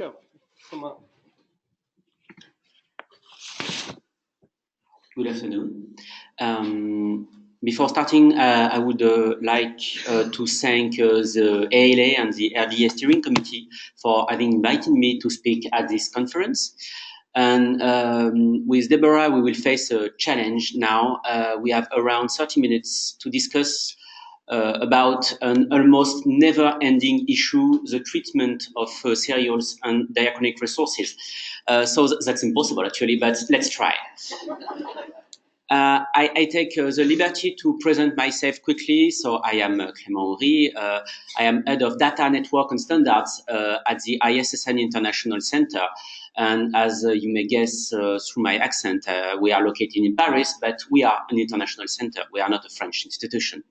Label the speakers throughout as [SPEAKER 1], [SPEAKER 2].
[SPEAKER 1] Sure.
[SPEAKER 2] Good afternoon. Before starting, I would like to thank the ALA and the RDA Steering Committee for having invited me to speak at this conference. And with Deborah, we will face a challenge now. We have around 30 minutes to discuss about an almost never-ending issue, the treatment of serials and diachronic resources. So that's impossible, actually, but let's try. I take the liberty to present myself quickly. So I am Clement Oury. I am head of data network and standards at the ISSN International Centre. And as you may guess through my accent, we are located in Paris, but we are an international center. We are not a French institution.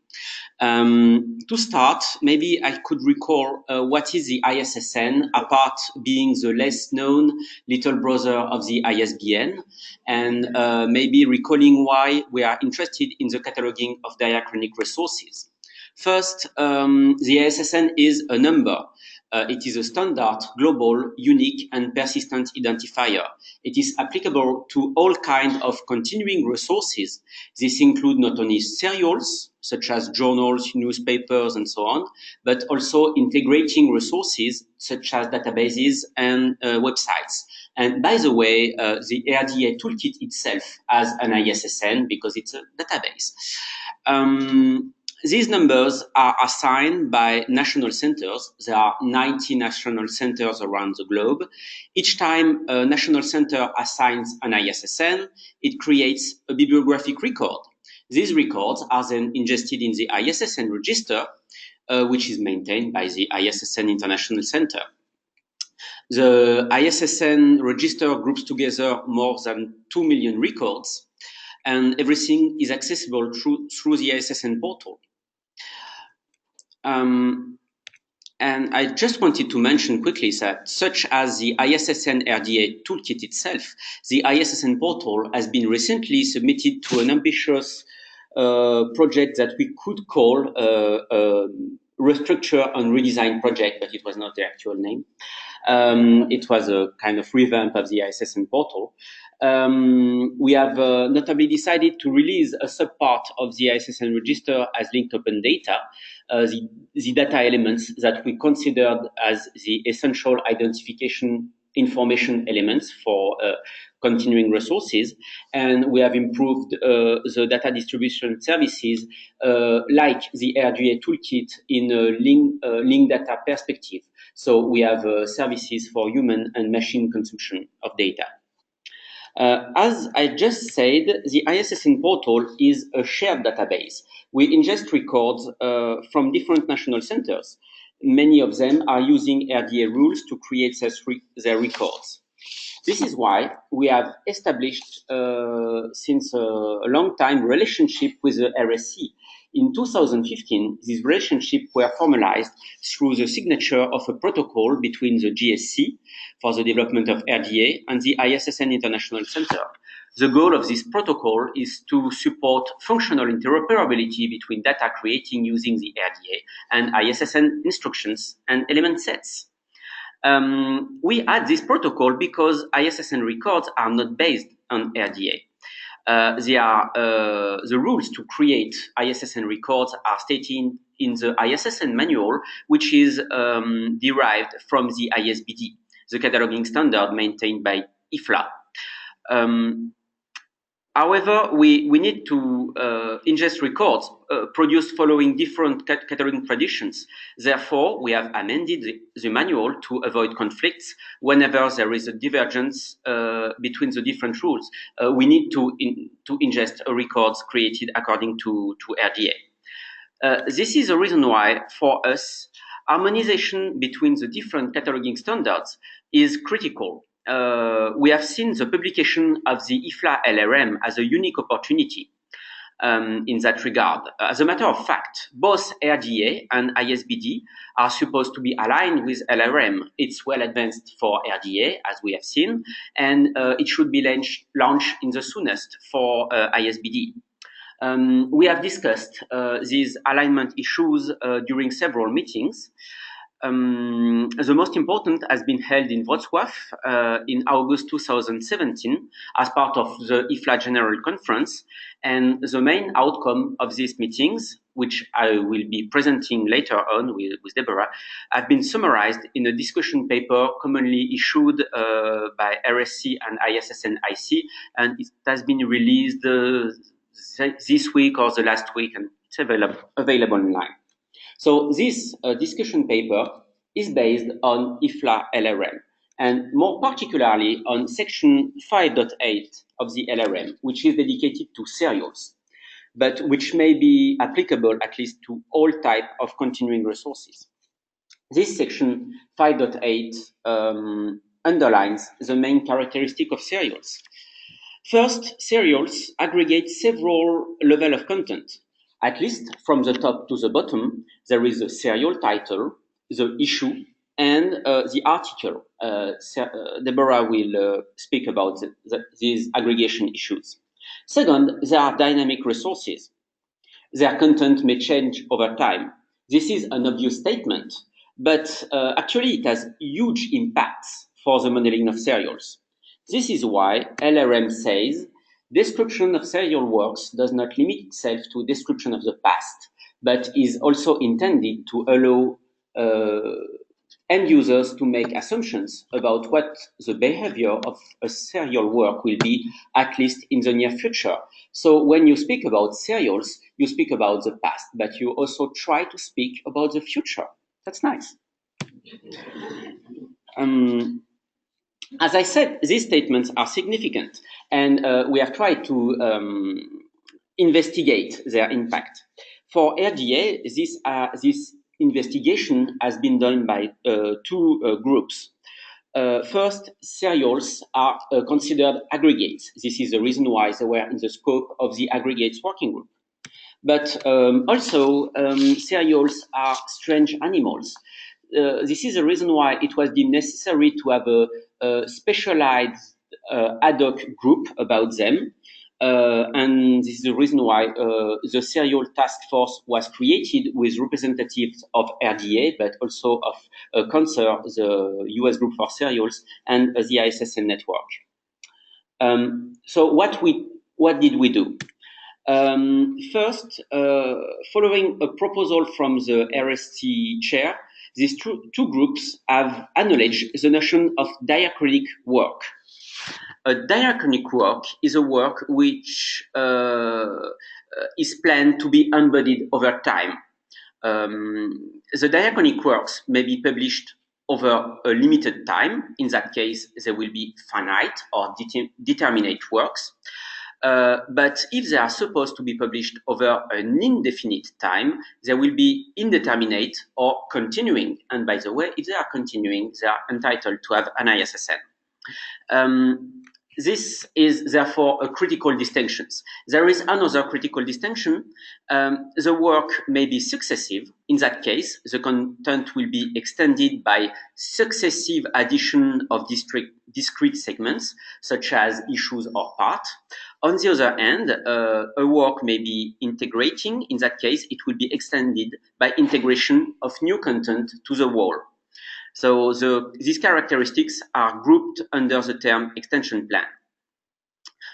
[SPEAKER 2] To start, maybe I could recall what is the ISSN, apart being the less known little brother of the ISBN, and maybe recalling why we are interested in the cataloging of diachronic resources. First, the ISSN is a number. It is a standard, global, unique, and persistent identifier. It is applicable to all kinds of continuing resources. This includes not only serials, such as journals, newspapers, and so on, but also integrating resources, such as databases and websites. And by the way, the RDA Toolkit itself has an ISSN because it's a database. These numbers are assigned by national centers. There are 90 national centers around the globe. Each time a national center assigns an ISSN, it creates a bibliographic record. These records are then ingested in the ISSN register, which is maintained by the ISSN International Centre. The ISSN register groups together more than 2 million records, and everything is accessible through the ISSN portal. And I just wanted to mention quickly that, such as the ISSN RDA Toolkit itself, the ISSN portal has been recently submitted to an ambitious project that we could call a restructure and redesign project, but it was not the actual name. It was a kind of revamp of the ISSN portal. We have notably decided to release a subpart of the ISSN register as linked open data, the data elements that we considered as the essential identification information elements for continuing resources. And we have improved the data distribution services like the RDA Toolkit in a link data perspective. So we have services for human and machine consumption of data. As I just said, the ISSN portal is a shared database. We ingest records from different national centers. Many of them are using RDA rules to create their records. This is why we have established since a long time relationship with the RSC. In 2015, these relationships were formalized through the signature of a protocol between the GSC for the development of RDA and the ISSN International Centre. The goal of this protocol is to support functional interoperability between data creating using the RDA and ISSN instructions and element sets. We add this protocol because ISSN records are not based on RDA. The rules to create ISSN records are stated in the ISSN manual, which is derived from the ISBD, the cataloging standard maintained by IFLA. However, we need to ingest records produced following different cataloging traditions. Therefore, we have amended the manual to avoid conflicts whenever there is a divergence between the different rules. We need to ingest records created according to RDA. This is the reason why, for us, harmonization between the different cataloging standards is critical. We have seen the publication of the IFLA LRM as a unique opportunity in that regard. As a matter of fact, both RDA and ISBD are supposed to be aligned with LRM. It's well advanced for RDA, as we have seen, and it should be launched in the soonest for ISBD. We have discussed these alignment issues during several meetings. The most important has been held in Wrocław in August 2017 as part of the IFLA General Conference. And the main outcome of these meetings, which I will be presenting later on with Deborah, have been summarized in a discussion paper commonly issued by RSC and ISSN IC, and it has been released this week or the last week, and it's available online. So this discussion paper is based on IFLA LRM, and more particularly on section 5.8 of the LRM, which is dedicated to serials, but which may be applicable at least to all types of continuing resources. This section 5.8 underlines the main characteristic of serials. First, serials aggregate several levels of content. At least from the top to the bottom, there is a serial title, the issue, and the article. Deborah will speak about these aggregation issues. Second, there are dynamic resources. Their content may change over time. This is an obvious statement, but actually it has huge impacts for the modeling of serials. This is why LRM says description of serial works does not limit itself to description of the past, but is also intended to allow end users to make assumptions about what the behavior of a serial work will be, at least in the near future. So when you speak about serials, you speak about the past, but you also try to speak about the future. That's nice. As I said, these statements are significant, and we have tried to investigate their impact. For RDA, this investigation has been done by two groups. First, serials are considered aggregates. This is the reason why they were in the scope of the Aggregates Working Group. But also, serials are strange animals. This is the reason why it was deemed necessary to have a specialized ad hoc group about them. And this is the reason why the serial task force was created with representatives of RDA, but also of CONSER, the US group for serials, and the ISSN network. So what did we do? First, following a proposal from the RSC chair, these two groups have acknowledged the notion of diachronic work. A diachronic work is a work which is planned to be embodied over time. The diachronic works may be published over a limited time. In that case, they will be finite or determinate works. But if they are supposed to be published over an indefinite time, they will be indeterminate or continuing. And by the way, if they are continuing, they are entitled to have an ISSN. This is therefore a critical distinction. There is another critical distinction. The work may be successive. In that case, the content will be extended by successive addition of discrete segments, such as issues or parts. On the other hand, a work may be integrating. In that case, it will be extended by integration of new content to the whole. So these characteristics are grouped under the term extension plan.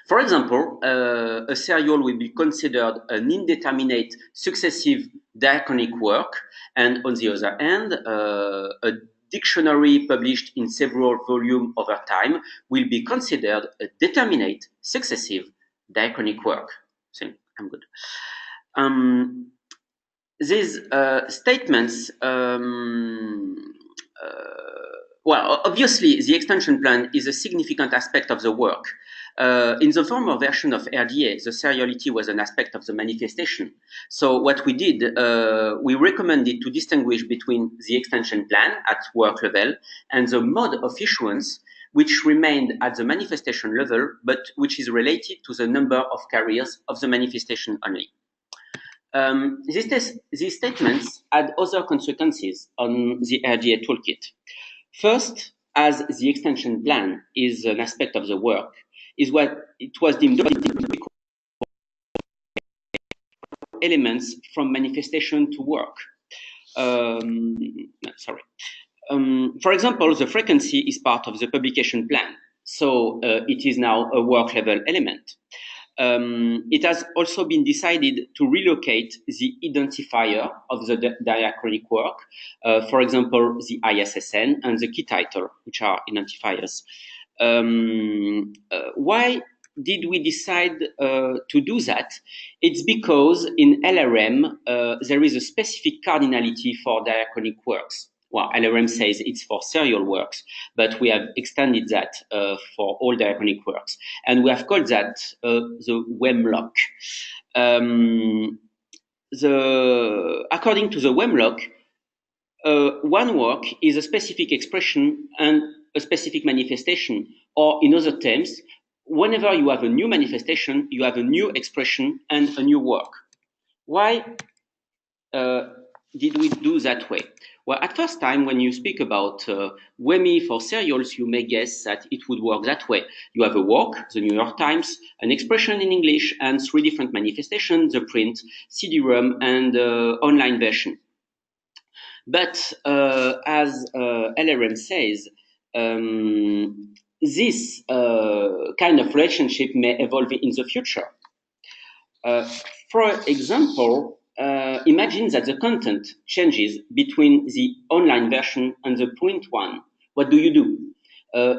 [SPEAKER 2] For example, a serial will be considered an indeterminate successive diachronic work, and on the other hand, a dictionary published in several volumes over time will be considered a determinate successive diachronic work. See, I'm good. These statements, well, obviously, the extension plan is a significant aspect of the work. In the former version of RDA, the seriality was an aspect of the manifestation. So what we did, we recommended to distinguish between the extension plan at work level and the mode of issuance, which remained at the manifestation level, but which is related to the number of carriers of the manifestation only. These statements had other consequences on the RDA toolkit. First, as the extension plan is an aspect of the work, is what it was deemed elements from manifestation to work. sorry. For example, the frequency is part of the publication plan, so it is now a work level element. It has also been decided to relocate the identifier of the diachronic work, for example, the ISSN and the key title, which are identifiers. Why did we decide to do that? It's because in LRM, there is a specific cardinality for diachronic works. Well, LRM says it's for serial works, but we have extended that for all diachronic works. And we have called that the WEMLOC. According to the WEMLOC, one work is a specific expression and a specific manifestation, or in other terms, whenever you have a new manifestation, you have a new expression and a new work. Why did we do that way? Well, at first time, when you speak about WEMI for serials, you may guess that it would work that way. You have a work, the New York Times, an expression in English, and 3 different manifestations, the print, CD-ROM, and online version. But as LRM says, this kind of relationship may evolve in the future. For example, imagine that the content changes between the online version and the print one. What do you do?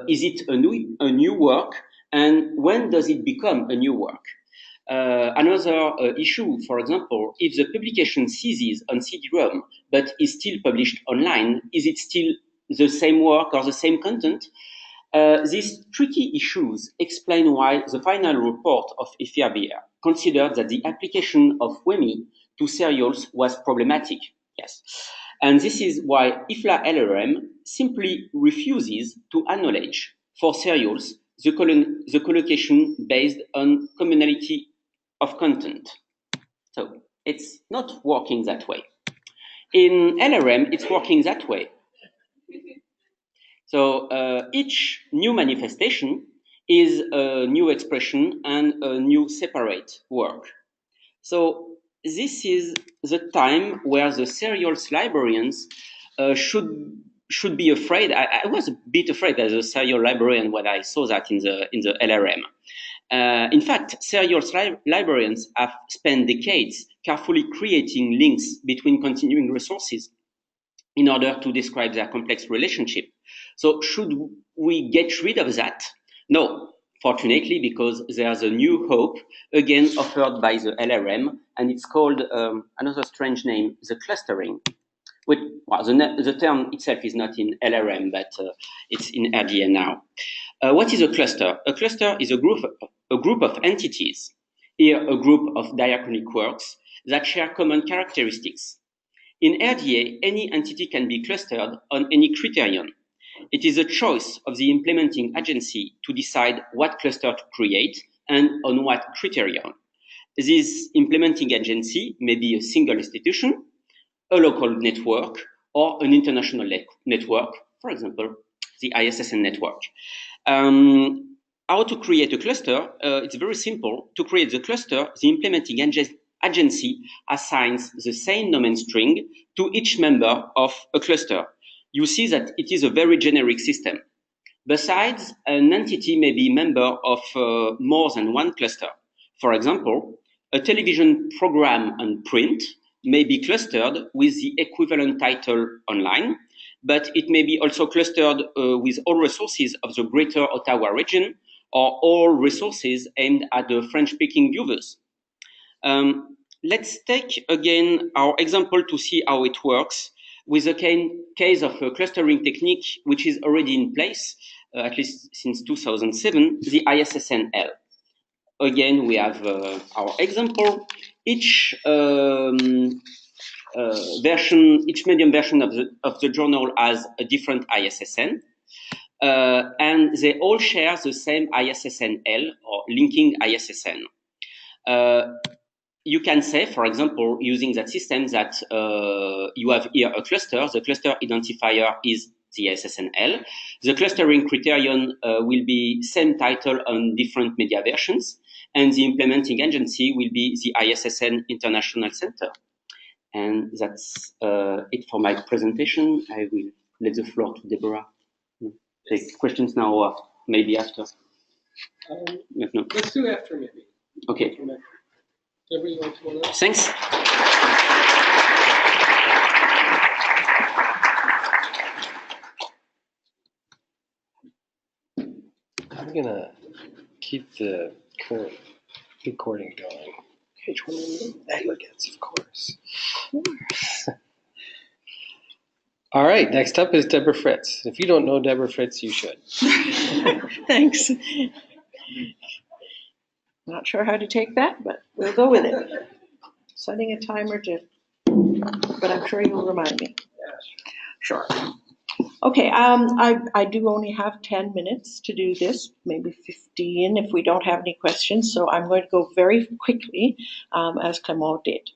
[SPEAKER 2] Is it a new work? And when does it become a new work? Another issue, for example, if the publication ceases on CD-ROM but is still published online, is it still the same work or the same content? These tricky issues explain why the final report of IFRBR considered that the application of WEMI to serials was problematic. Yes. And this is why IFLA LRM simply refuses to acknowledge for serials the collocation based on commonality of content. So it's not working that way. In LRM, it's working that way. So each new manifestation is a new expression and a new separate work. So this is the time where the serials librarians should be afraid. I was a bit afraid as a serial librarian when I saw that in the LRM. In fact, serials librarians have spent decades carefully creating links between continuing resources in order to describe their complex relationship. So should we get rid of that? No, fortunately, because there's a new hope, again offered by the LRM, and it's called another strange name, the clustering. Which, well, the term itself is not in LRM, but it's in RDA now. What is a cluster? A cluster is a group of entities, here a group of diachronic works that share common characteristics. In RDA, any entity can be clustered on any criterion. It is a choice of the implementing agency to decide what cluster to create and on what criterion. This implementing agency may be a single institution, a local network, or an international network, for example, the ISSN network. How to create a cluster? It's very simple. To create the cluster, the implementing agency assigns the same domain string to each member of a cluster. You see that it is a very generic system. Besides, an entity may be member of more than one cluster. For example, a television program on print may be clustered with the equivalent title online, but it may be also clustered with all resources of the Greater Ottawa region or all resources aimed at the French-speaking viewers. Let's take again our example to see how it works with a case of a clustering technique which is already in place, at least since 2007, the ISSN-L. Again, we have our example. Each medium version of the journal has a different ISSN, and they all share the same ISSN-L or linking ISSN. You can say, for example, using that system that you have here a cluster. The cluster identifier is the ISSN-L. The clustering criterion will be same title on different media versions, and the implementing agency will be the ISSN International Centre. And that's it for my presentation. I will let the floor to Deborah. Take questions now or maybe after. No.
[SPEAKER 1] Let's do after maybe.
[SPEAKER 2] Okay.
[SPEAKER 1] Deborah, you want to go next?
[SPEAKER 2] Thanks.
[SPEAKER 3] I'm gonna keep the current recording going. Page 1, aggregates, of course. All right, next up is Deborah Fritz. If you don't know Deborah Fritz, you should.
[SPEAKER 4] Thanks. Not sure how to take that, but we'll go with it. Setting a timer but I'm sure you'll remind me. Sure. Okay, I do only have 10 minutes to do this, maybe 15 if we don't have any questions, so I'm going to go very quickly, as Clement did.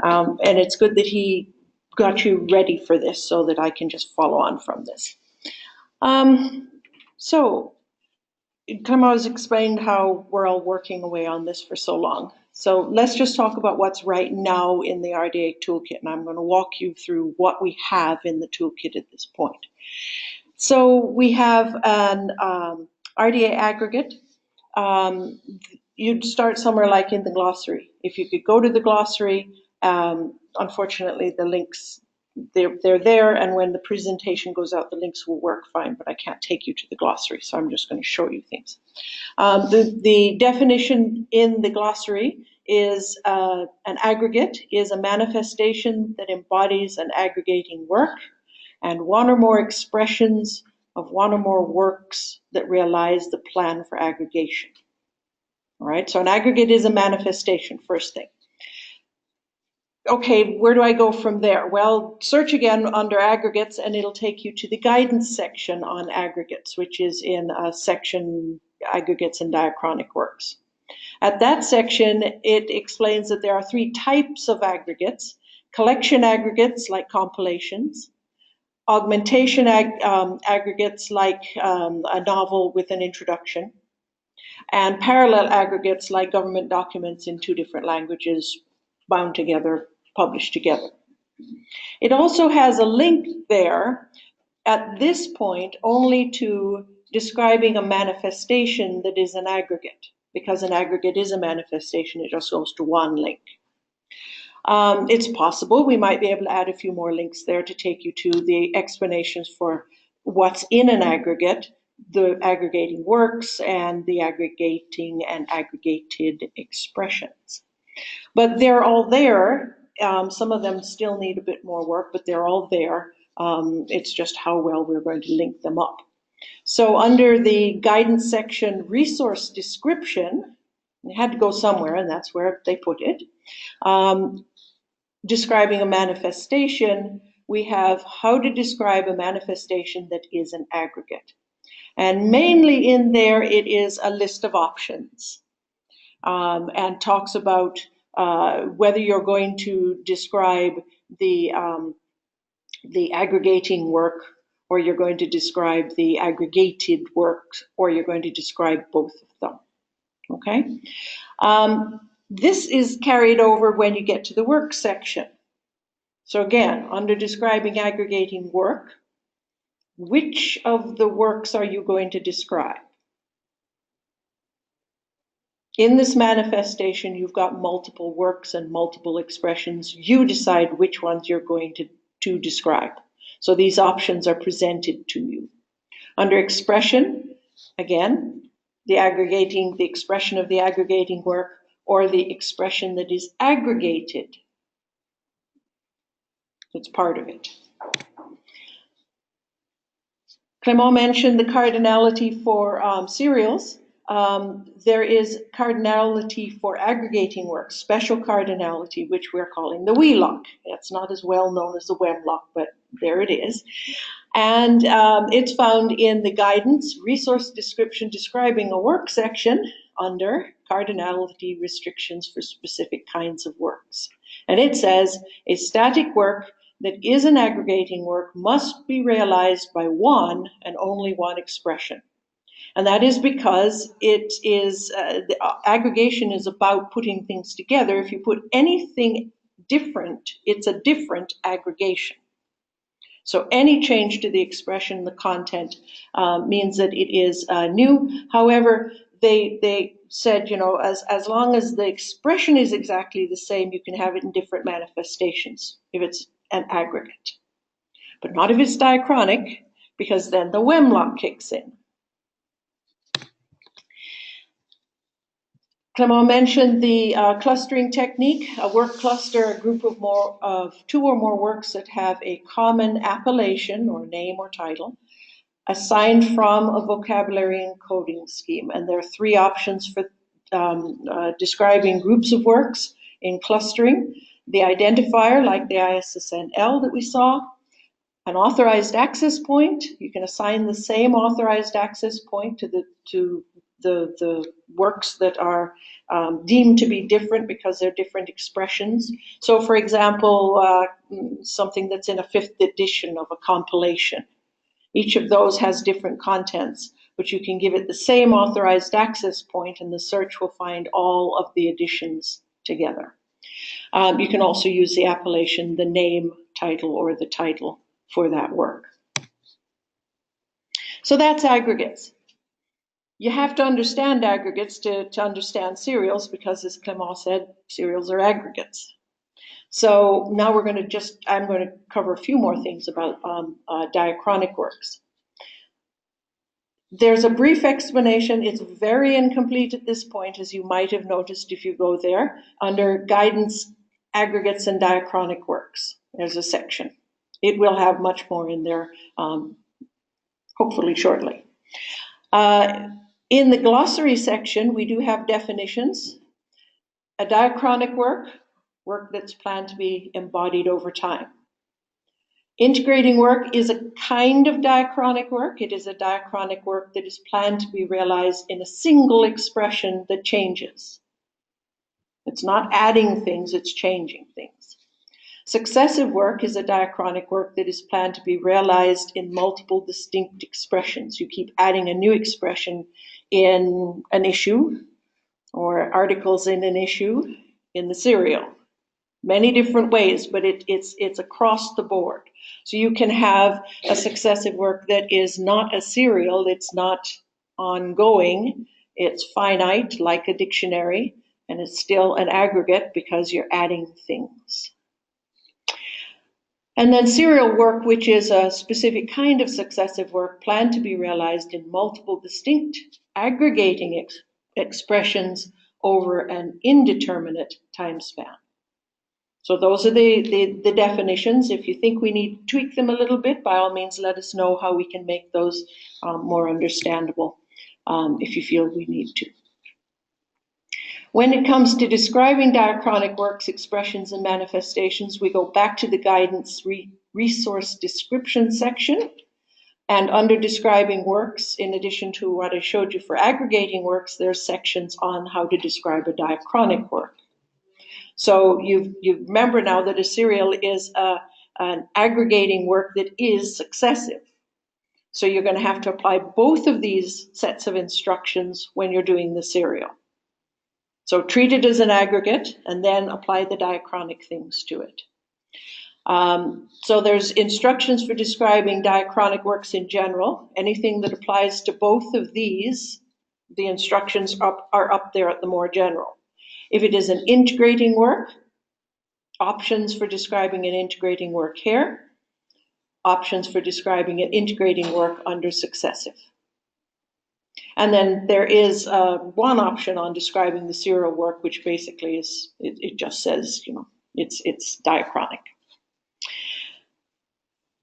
[SPEAKER 4] And it's good that he got you ready for this so that I can just follow on from this. So, Clement has explained how we're all working away on this for so long. So let's just talk about what's right now in the RDA toolkit, and I'm going to walk you through what we have in the toolkit at this point. So we have an RDA aggregate. You'd start somewhere like in the glossary. If you could go to the glossary, unfortunately the links, they're there, and when the presentation goes out, the links will work fine, but I can't take you to the glossary, so I'm just going to show you things. The definition in the glossary is an aggregate is a manifestation that embodies an aggregating work and one or more expressions of one or more works that realize the plan for aggregation. All right, so an aggregate is a manifestation, first thing. Okay, where do I go from there? Well, search again under aggregates and it'll take you to the guidance section on aggregates, which is in section aggregates and diachronic works. At that section, it explains that there are 3 types of aggregates: collection aggregates like compilations, augmentation aggregates like a novel with an introduction, and parallel aggregates like government documents in 2 different languages bound together, published together. It also has a link there at this point only to describing a manifestation that is an aggregate. Because an aggregate is a manifestation, it just goes to one link. It's possible we might be able to add a few more links there to take you to the explanations for what's in an aggregate, the aggregating works, and the aggregating and aggregated expressions. But they're all there. Some of them still need a bit more work, but they're all there. It's just how well we're going to link them up. So under the guidance section, resource description, it had to go somewhere, and that's where they put it. Describing a manifestation, we have how to describe a manifestation that is an aggregate. And mainly in there, it is a list of options and talks about whether you're going to describe the aggregating work, or you're going to describe the aggregated work, or you're going to describe both of them. Okay? This is carried over when you get to the work section. So again, under describing aggregating work, which of the works are you going to describe? In this manifestation, you've got multiple works and multiple expressions. You decide which ones you're going to describe. So these options are presented to you. Under expression, again, the expression of the aggregating work, or the expression that is aggregated. It's part of it. Clement mentioned the cardinality for serials. There is cardinality for aggregating work, special cardinality, which we're calling the WELOC. It's not as well known as the WEMLOC, but there it is. And it's found in the guidance, resource description describing a work section under cardinality restrictions for specific kinds of works. And it says a static work that is an aggregating work must be realized by one and only one expression. And that is because it is, the aggregation is about putting things together. If you put anything different, it's a different aggregation. So any change to the expression, the content, means that it is new. However, they said, you know, as long as the expression is exactly the same, you can have it in different manifestations if it's an aggregate. But not if it's diachronic, because then the Wemlock kicks in. Clement mentioned the clustering technique, a work cluster, a group of two or more works that have a common appellation or name or title, assigned from a vocabulary encoding scheme. And there are three options for describing groups of works in clustering. The identifier, like the ISSN that we saw, an authorized access point. You can assign the same authorized access point to the works that are deemed to be different because they're different expressions. So for example, something that's in a 5th edition of a compilation. Each of those has different contents, but you can give it the same authorized access point and the search will find all of the editions together. You can also use the appellation, the name, title, or the title for that work. So that's aggregates. You have to understand aggregates to understand serials because, as Clement said, serials are aggregates. So now I'm going to cover a few more things about diachronic works. There's a brief explanation. It's very incomplete at this point, as you might have noticed if you go there, under Guidance, Aggregates and Diachronic Works. There's a section. It will have much more in there, hopefully shortly. In the glossary section, we do have definitions. A diachronic work that's planned to be embodied over time. Integrating work is a kind of diachronic work. It is a diachronic work that is planned to be realized in a single expression that changes. It's not adding things, it's changing things. Successive work is a diachronic work that is planned to be realized in multiple distinct expressions. You keep adding a new expression in an issue or articles in an issue in the serial. Many different ways, but it's across the board. So you can have a successive work that is not a serial, it's not ongoing, it's finite like a dictionary, and it's still an aggregate because you're adding things. And then serial work, which is a specific kind of successive work planned to be realized in multiple distinct aggregating expressions over an indeterminate time span. So those are the definitions. If you think we need to tweak them a little bit, by all means, let us know how we can make those more understandable if you feel we need to. When it comes to describing diachronic works, expressions, and manifestations, we go back to the guidance resource description section. And under describing works, in addition to what I showed you for aggregating works, there are sections on how to describe a diachronic work. So you remember now that a serial is an aggregating work that is successive. So you're going to have to apply both of these sets of instructions when you're doing the serial. So treat it as an aggregate and then apply the diachronic things to it. So there's instructions for describing diachronic works in general. Anything that applies to both of these, the instructions are up there at the more general. If it is an integrating work, options for describing an integrating work here, options for describing an integrating work under successive. And then there is one option on describing the serial work, which basically is, it just says, you know, it's diachronic.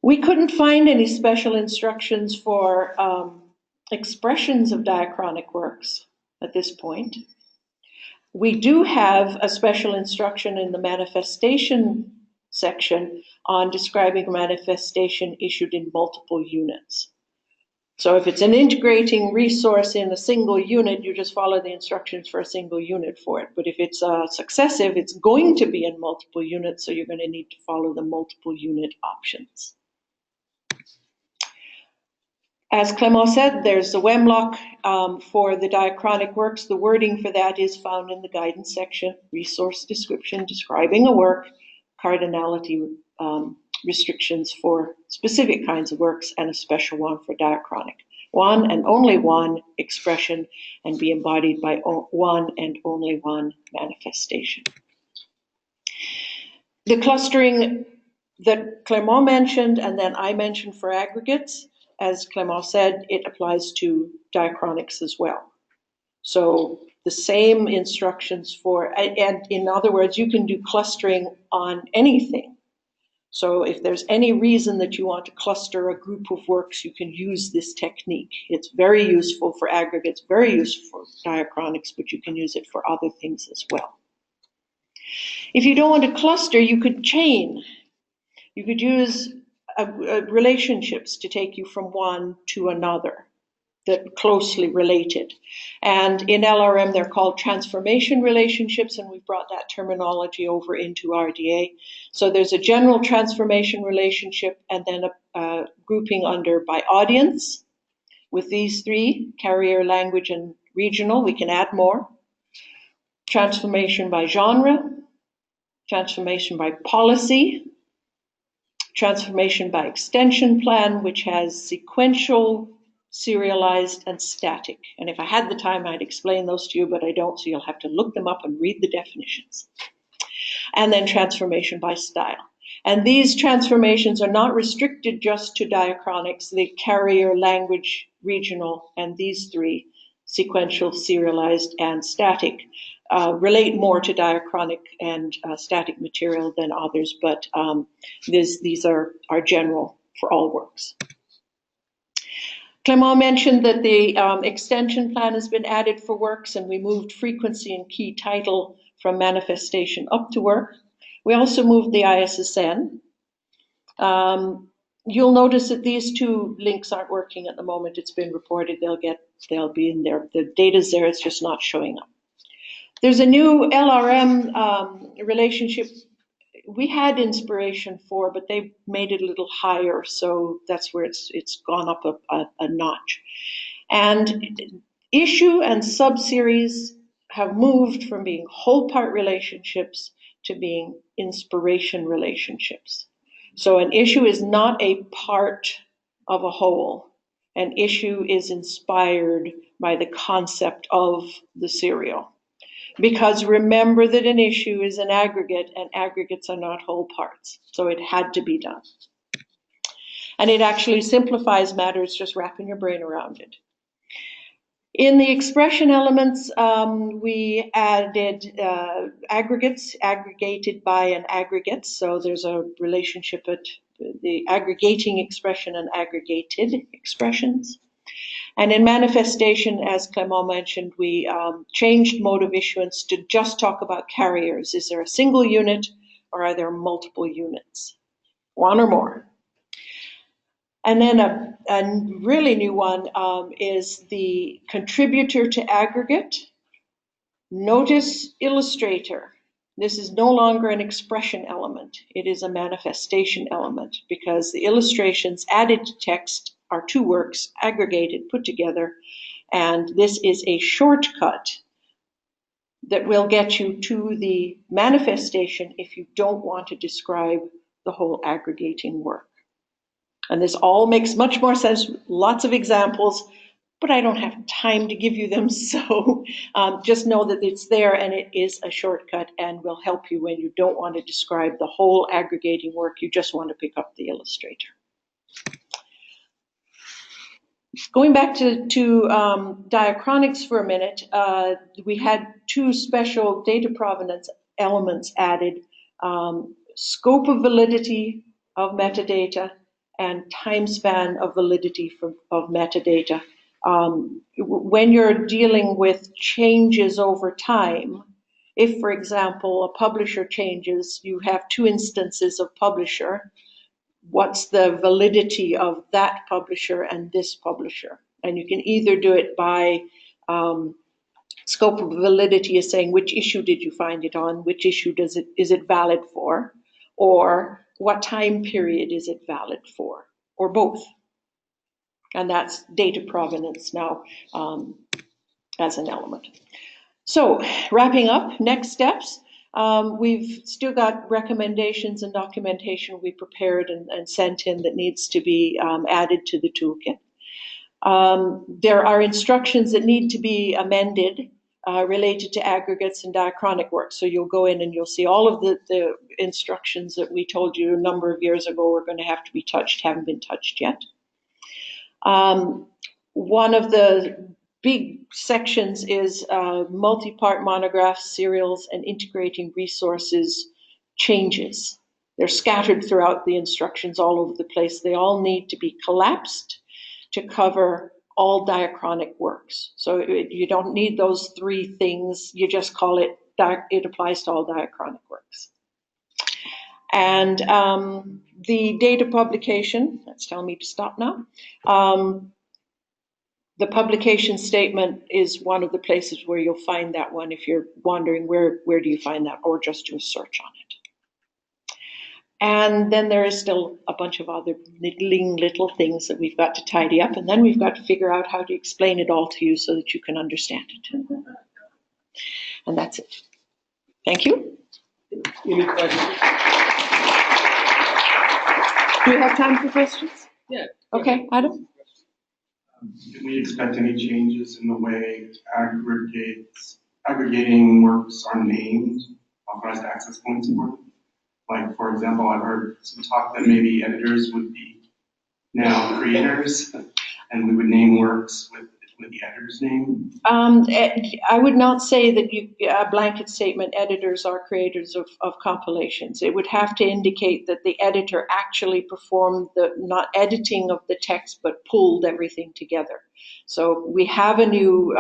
[SPEAKER 4] We couldn't find any special instructions for expressions of diachronic works at this point. We do have a special instruction in the manifestation section on describing a manifestation issued in multiple units. So if it's an integrating resource in a single unit, you just follow the instructions for a single unit for it. But if it's successive, it's going to be in multiple units, so you're going to need to follow the multiple unit options. As Clement said, there's the Wemlock for the diachronic works. The wording for that is found in the guidance section, resource description, describing a work, cardinality restrictions for specific kinds of works and a special one for diachronic. One and only one expression and be embodied by one and only one manifestation. The clustering that Clement mentioned and then I mentioned for aggregates, as Clement said, it applies to diachronics as well. So the same instructions for, and in other words, you can do clustering on anything. So if there's any reason that you want to cluster a group of works, you can use this technique. It's very useful for aggregates, very useful for diachronics, but you can use it for other things as well. If you don't want to cluster, you could chain. You could use relationships to take you from one to another that are closely related. And in LRM, they're called transformation relationships, and we've brought that terminology over into RDA. So there's a general transformation relationship and then a grouping under by audience. With these three, carrier, language, and regional, we can add more. Transformation by genre, transformation by policy, transformation by extension plan, which has sequential, serialized, and static. And if I had the time, I'd explain those to you, but I don't, so you'll have to look them up and read the definitions. And then transformation by style. And these transformations are not restricted just to diachronics, the carrier, language, regional, and these three, sequential, serialized, and static, relate more to diachronic and static material than others, but these are general for all works. Clement mentioned that the extension plan has been added for works, and we moved frequency and key title from manifestation up to work. We also moved the ISSN. You'll notice that these two links aren't working at the moment. It's been reported. They'll be in there. The data's there. It's just not showing up. There's a new LRM relationship we had inspiration for, but they made it a little higher, so that's where it's gone up a notch. And issue and subseries have moved from being whole part relationships to being inspiration relationships. So an issue is not a part of a whole. An issue is inspired by the concept of the serial. Because remember that an issue is an aggregate, and aggregates are not whole parts. So it had to be done. And it actually simplifies matters, just wrapping your brain around it. In the expression elements, we added aggregates, aggregated by and aggregates. So there's a relationship at the aggregating expression and aggregated expressions. And in manifestation, as Clement mentioned, we changed mode of issuance to just talk about carriers. Is there a single unit or are there multiple units? One or more. And then a really new one is the contributor to aggregate. Notice illustrator. This is no longer an expression element. It is a manifestation element because the illustrations added to text are two works aggregated, put together, and this is a shortcut that will get you to the manifestation if you don't want to describe the whole aggregating work. And this all makes much more sense, lots of examples, but I don't have time to give you them, so just know that it's there and it is a shortcut and will help you when you don't want to describe the whole aggregating work, you just want to pick up the illustrator. Going back to diachronics for a minute, we had two special data provenance elements added, scope of validity of metadata and time span of validity of metadata. When you're dealing with changes over time, if, for example, a publisher changes, you have two instances of publisher, what's the validity of that publisher and this publisher? And you can either do it by scope of validity is saying which issue did you find it on, which issue is it valid for, or what time period is it valid for, or both. And that's data provenance now as an element. So wrapping up, next steps. We've still got recommendations and documentation we prepared and sent in that needs to be added to the toolkit. There are instructions that need to be amended related to aggregates and diachronic work. So you'll go in and you'll see all of the instructions that we told you a number of years ago were going to have to be touched, haven't been touched yet. One of the big sections is multi-part monographs, serials, and integrating resources changes. They're scattered throughout the instructions all over the place. They all need to be collapsed to cover all diachronic works. So you don't need those three things. You just call it, it applies to all diachronic works. And the data publication, that's telling me to stop now. The publication statement is one of the places where you'll find that one if you're wondering where do you find that, or just do a search on it. And then there is still a bunch of other niggling little things that we've got to tidy up, and then we've got to figure out how to explain it all to you so that you can understand it. And that's it. Thank you.
[SPEAKER 1] Any questions?
[SPEAKER 4] Do we have time for questions?
[SPEAKER 1] Yeah.
[SPEAKER 4] Okay, Adam?
[SPEAKER 5] Can we expect any changes in the way aggregating works are named, authorized access points work? Like, for example, I've heard some talk that maybe editors would be now creators, and we would name works with the editor's name.
[SPEAKER 4] I would not say that a blanket statement, editors are creators of compilations. It would have to indicate that the editor actually performed the, not editing of the text, but pulled everything together. So we have a new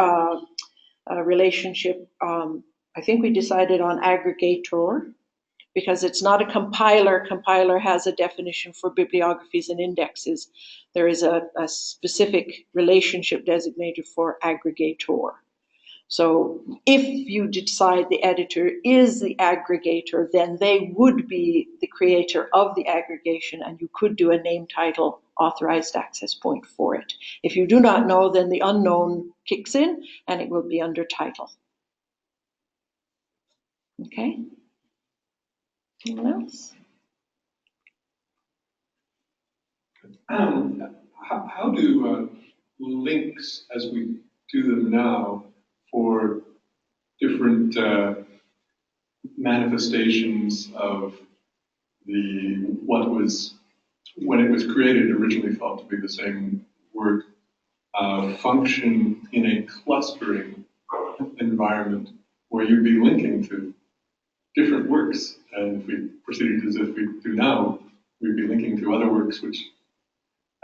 [SPEAKER 4] relationship. I think we decided on aggregator, because it's not a compiler. Compiler has a definition for bibliographies and indexes. There is a specific relationship designated for aggregator. So if you decide the editor is the aggregator, then they would be the creator of the aggregation, and you could do a name title authorized access point for it. If you do not know, then the unknown kicks in and it will be under title. Okay? Anyone else?
[SPEAKER 6] How do links, as we do them now, for different manifestations of what was, when it was created, originally thought to be the same word, function in a clustering environment where you'd be linking to different works, and if we proceeded as if we do now, we'd be linking to other works which,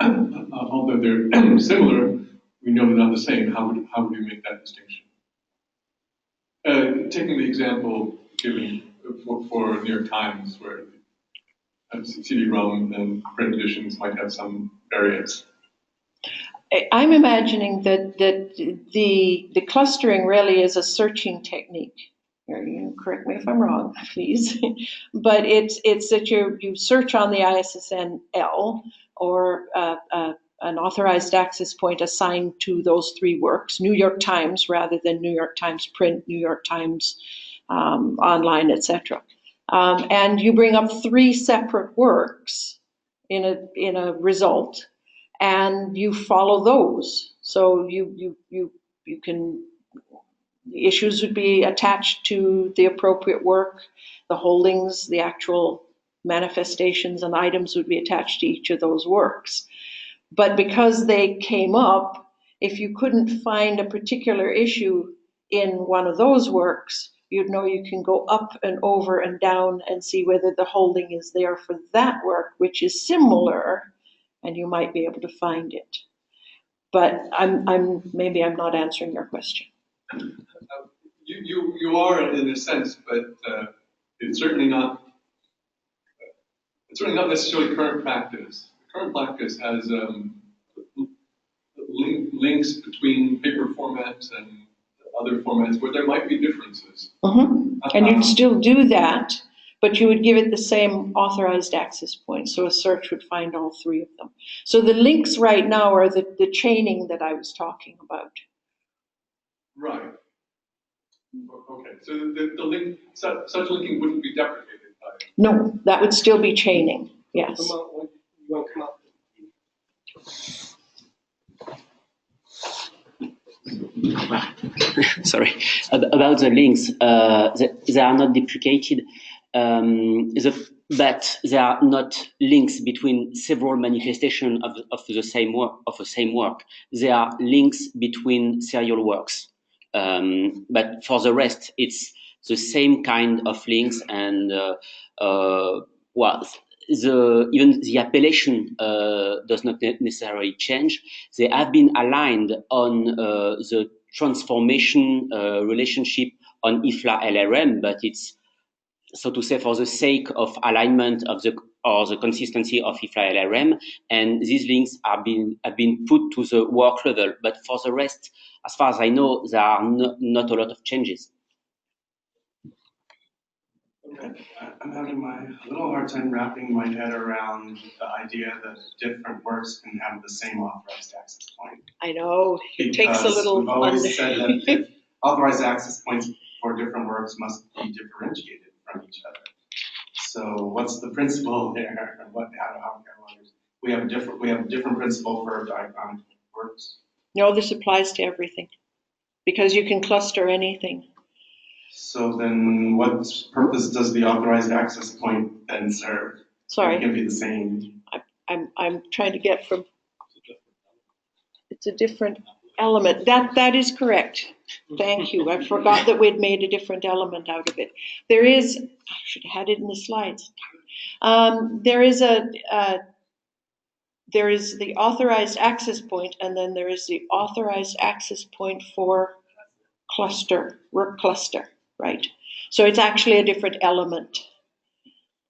[SPEAKER 6] although they're similar, we know they're not the same. How would you make that distinction? Taking the example given for New York Times, where CD-ROM and print editions might have some variance.
[SPEAKER 4] I'm imagining that the clustering really is a searching technique. You correct me if I'm wrong, please. But it's that you search on the ISSN-L or an authorized access point assigned to those three works, New York Times rather than New York Times print, New York Times online, etc. And you bring up three separate works in a result, and you follow those. So you can. The issues would be attached to the appropriate work. The holdings, the actual manifestations and items would be attached to each of those works. But because they came up, if you couldn't find a particular issue in one of those works, you'd know you can go up and over and down and see whether the holding is there for that work, which is similar, and you might be able to find it. But maybe I'm not answering your question.
[SPEAKER 6] You are in a sense, but it's certainly not necessarily current practice. Current practice has links between paper formats and other formats where there might be differences.
[SPEAKER 4] Mm-hmm. And you'd still do that, but you would give it the same authorized access point. So a search would find all three of them. So the links right now are the chaining that I was talking about.
[SPEAKER 6] Right. Okay, so the link, such linking wouldn't be deprecated by.
[SPEAKER 4] No, that would still be chaining, yes.
[SPEAKER 1] Come out, you want to come out?
[SPEAKER 2] Sorry, about the links, they are not deprecated, but there are not links between several manifestations of the same work. There are links between serial works, but for the rest, it's the same kind of links, and even the appellation does not necessarily change. They have been aligned on the transformation relationship on IFLA LRM, but it's, so to say, for the sake of alignment of the consistency of IFLA LRM, and these links have been put to the work level. But for the rest, as far as I know, there are not a lot of changes.
[SPEAKER 5] I'm having a little hard time wrapping my head around the idea that different works can have the same authorized access point.
[SPEAKER 4] I know, it takes a little.
[SPEAKER 5] We've always said that authorized access points for different works must be differentiated from each other. So what's the principle there? We have a different principle for diachronic works.
[SPEAKER 4] No, this applies to everything, because you can cluster anything.
[SPEAKER 5] So then what purpose does the authorized access point then serve?
[SPEAKER 4] Sorry.
[SPEAKER 5] It can be the same.
[SPEAKER 4] I'm trying to get from, it's a different element. That is correct. Thank you. I forgot that we'd made a different element out of it. There is, I should have had it in the slides. There is the authorized access point, and then there is the authorized access point for work cluster, right? So it's actually a different element.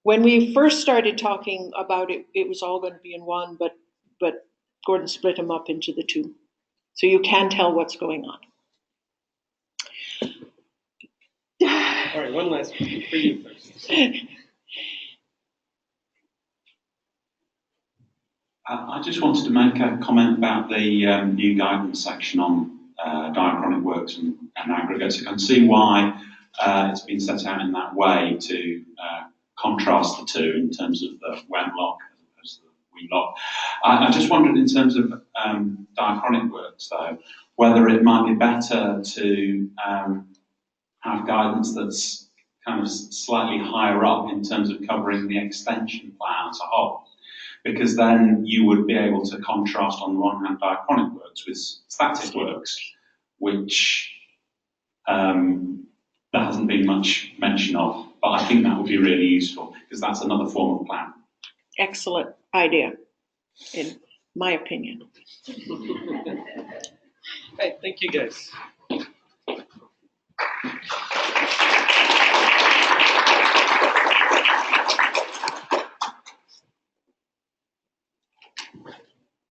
[SPEAKER 4] When we first started talking about it, it was all going to be in one, but Gordon split them up into the two. So you can tell what's going on.
[SPEAKER 1] All right, one last one for you first.
[SPEAKER 7] I just wanted to make a comment about the new guidance section on diachronic works and aggregates. I can see why it's been set out in that way to contrast the two in terms of the when lock as opposed to the we lock. I just wondered in terms of diachronic works, though, whether it might be better to have guidance that's kind of slightly higher up in terms of covering the extension plan as a whole. Because then you would be able to contrast on the one hand diachronic works with static works, which there hasn't been much mention of, but I think that would be really useful because that's another form of plan.
[SPEAKER 4] Excellent idea, in my opinion.
[SPEAKER 1] Hey, thank you guys.